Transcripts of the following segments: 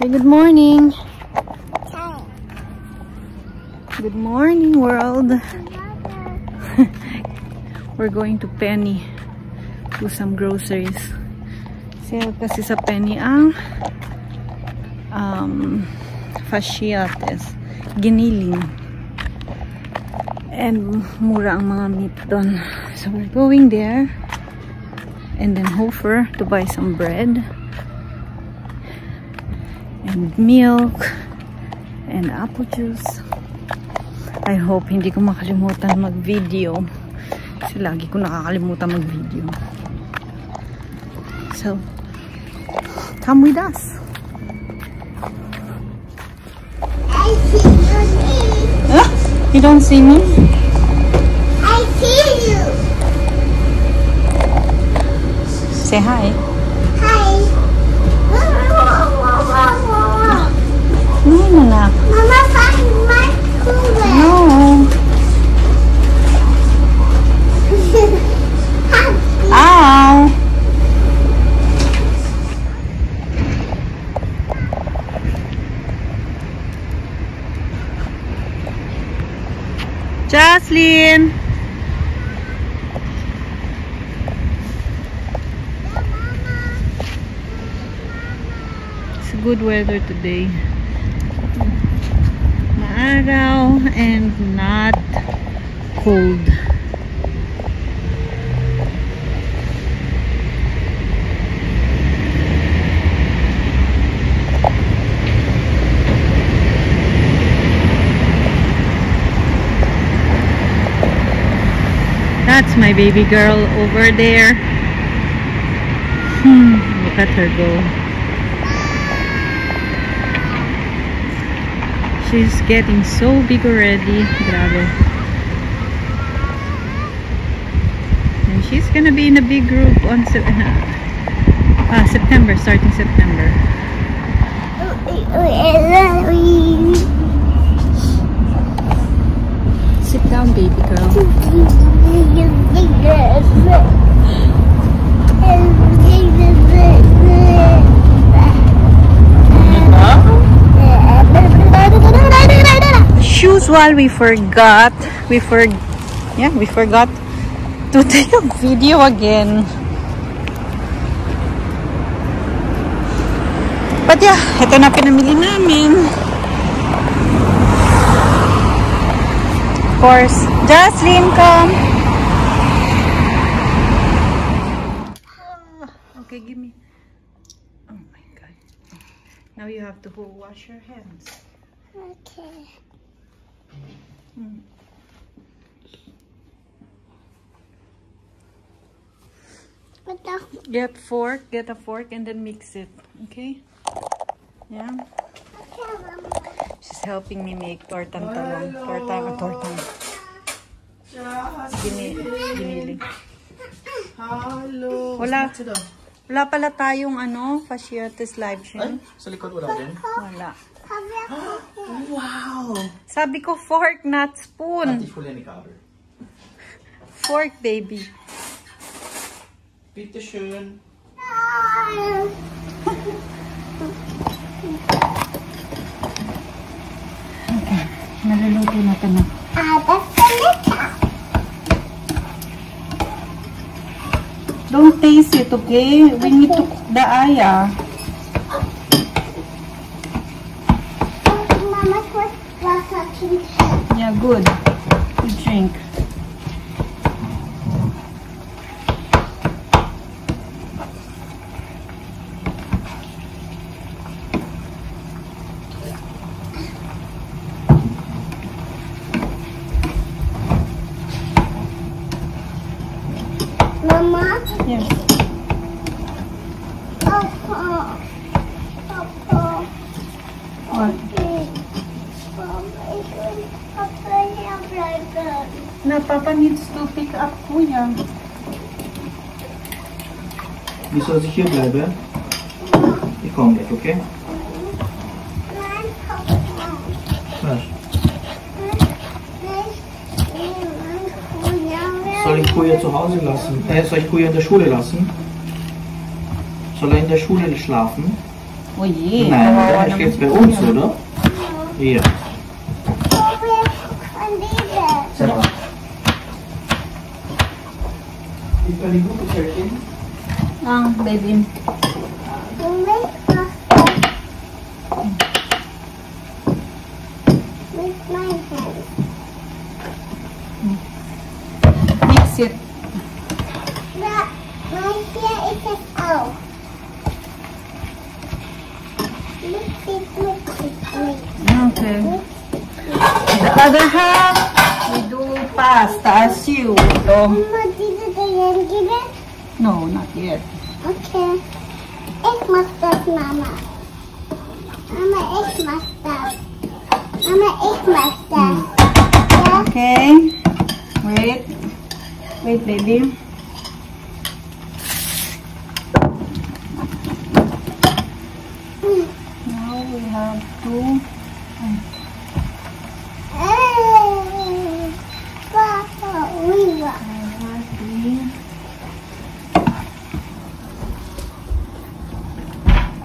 good morning. Good morning, world. We're going to Penny to some groceries. Sale kasi sa Penny ang fasciates, giniling. And mura ang mga meat doon. So we're going there. And then Hofer to buy some bread. And milk. And apple juice. I hope hindi ko makalimutan mag-video. Kasi lagi ko nakakalimutan mag-video. So, come with us. I see you. Huh? You don't see me? I see you. Say hi. Hi. No, anak. Mama, find my cooler. No. Ow. Jocelyn. It's good weather today. Maaraw and not cold. That's my baby girl over there. Look at her go. She's getting so big already. Grabe. And she's gonna be in a big group on September, starting September. Sit down, baby girl. Shoes while we forgot to take a video again. But yeah, ito na pinamili namin. Of course, Jocelyn, come. Okay, give me. Oh my God. Now you have to wash your hands. Okay. Get a fork and then mix it. Okay? Yeah. She's helping me make tortang talong. Tortang. Giniling. Hello. Wala pala tayong fasciates live stream. Ay, sa likod wala din? Wala. Wow! Sabi ko fork, not spoon. Ati fully cover. Fork, baby. Bitte schön. Okay, naluluto na ito na. Don't taste it, okay? We need to cook the aya. Yeah, good. Good drink. Mama? Yes. Papa. What? No, Papa needs to pick up Kuya. Wieso dass ich hier bleibe? Ich komme gleich, okay? Was? Soll ich Kuya zu Hause lassen? Soll ich Kuya in der Schule lassen? Soll er in der Schule schlafen? Oj, Nej, det här ska inte vara ont så då. Ja. Sätt på. Ska ni gå på köket? Ah, baby. Mix it. Okay. The other half, we do pasta as you. No, not yet. Okay. Egg mustard, Mama. Mama, egg mustard. Mama, egg mustard. Yeah? Okay. Wait. Wait, baby. Now we have to... Papa, we got.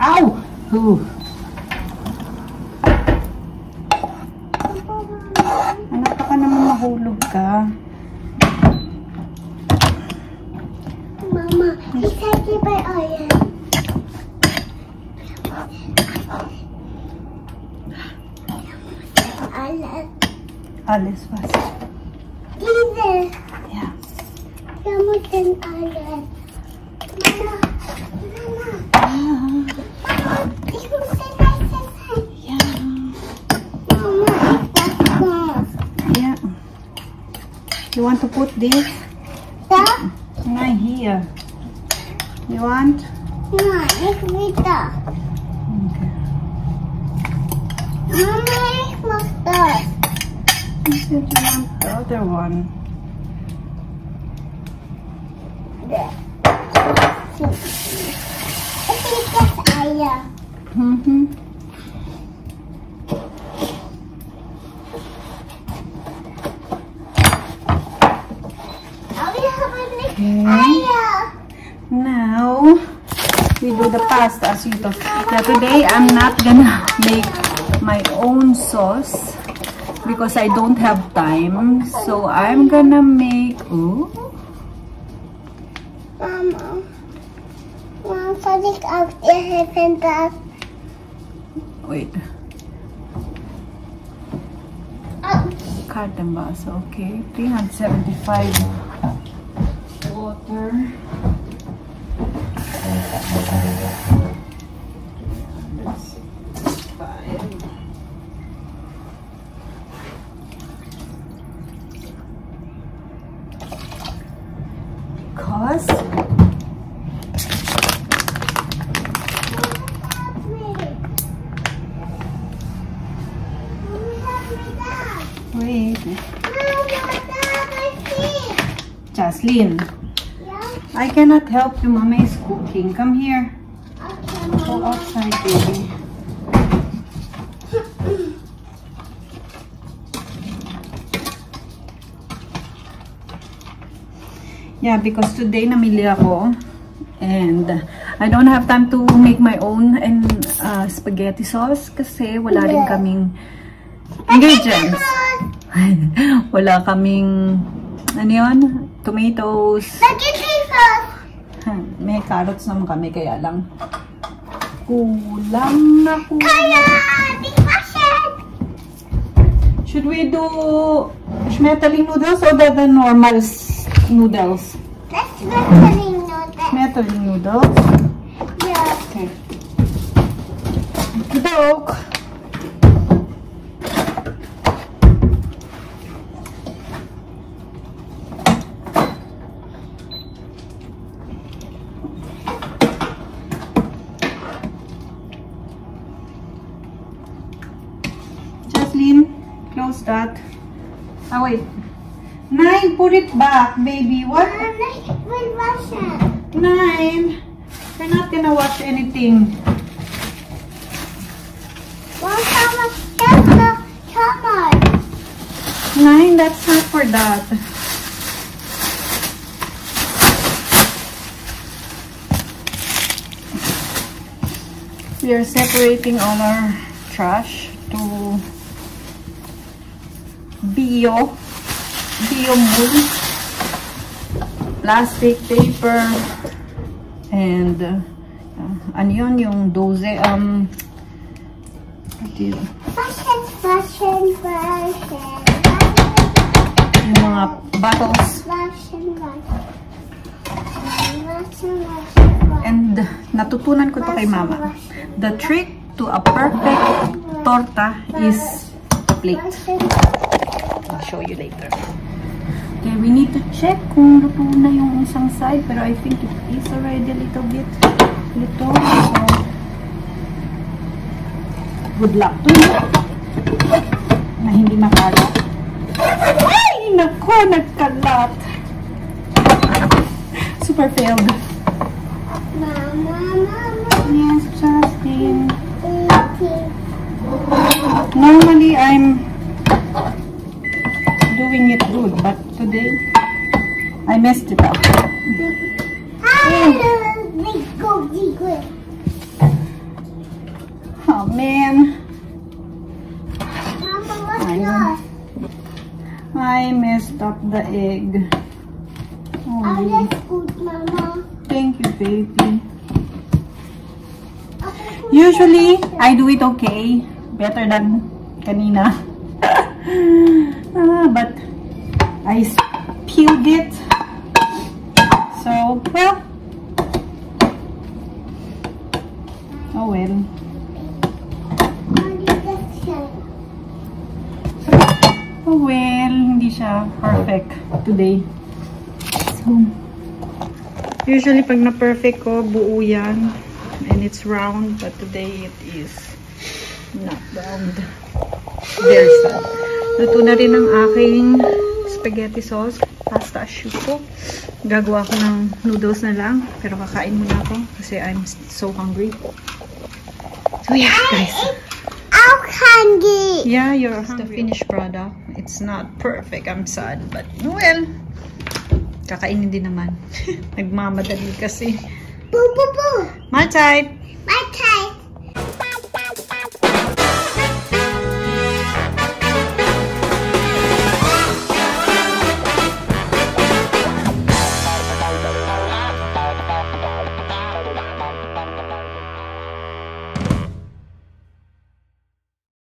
Ow! Ooh. Anak ka naman mahulog ka. Mama, excited by oil. Alles was? Diese. Ja. Wir müssen alles. Mama, Mama. Ich muss den Meister sein. Ja. Mama, ich das. Yeah. You want to put this? Da? Right here. You want? Nein, ich will da. Okay. Mama, ich mach das. You said you want the other one. Da. Ich will das Eier. Mm-hmm. Aber wir haben nicht Okay. Eier. Now we do the pasta as you thought. Yeah, today I'm not gonna make my own sauce because I don't have time. So I'm gonna make Mama, soll ich auch dir helfen, das? wait. Carton bus, okay. 375 water. Because wait, Jocelyn, I cannot help you. Mama is cooking. Come here. Go outside, baby. Yeah, because today namili ako and I don't have time to make my own and spaghetti sauce kasi wala rin kaming ingredients. Wala kaming ano yun? Tomatoes. Spaghetti sauce. May carrots naman kami kaya lang kulang na kulang. Kaya, di fashion. Should we do schmetterling noodles or the normal noodles? Let's schmetterling noodles. Schmetterling noodles? Yeah. Okay. Dok. Jocelyn, close that. Oh wait. Nine, put it back, baby. What? Let's wash it. Nine. We're not gonna wash anything. Well, that's the camera. Nine, that's not for that. We are separating all our trash to bio mold, plastic, paper, and ano yun, yung 12 Fashion. yung mga bottles. And natutunan ko to kay mama. The trick to a perfect torta is plate. I'll show you later. Okay, we need to check kung luto na yung isang side, pero I think it is already a little bit luto. So, good luck to you na hindi makalat. Ay! Nako! Nagkalat! Super failed. Mama. Yes, Justin. Normally, I'm doing it good, but today, I messed it up. Oh, man. Mama, what's yours? I messed up the egg. Oh, Oh, that's good, Mama. thank you, baby. Usually, I do it okay. Better than kanina. But I peeled it. So, well. Oh, well. Oh, well. Hindi siya perfect today. So, usually pag na-perfect ko, buo yan. And it's round. But today, it is not round. Very sad. Luto na rin ang aking spaghetti sauce. Pasta asciutto. Gagawa ko ng noodles na lang. Pero kakain muna ako. Kasi I'm so hungry. So yeah, guys. I'm hungry. Yeah, you're the finished product. It's not perfect. I'm sad. But, well, kakainin din naman. Nagmamadali kasi. Boo, boo, boo. My type.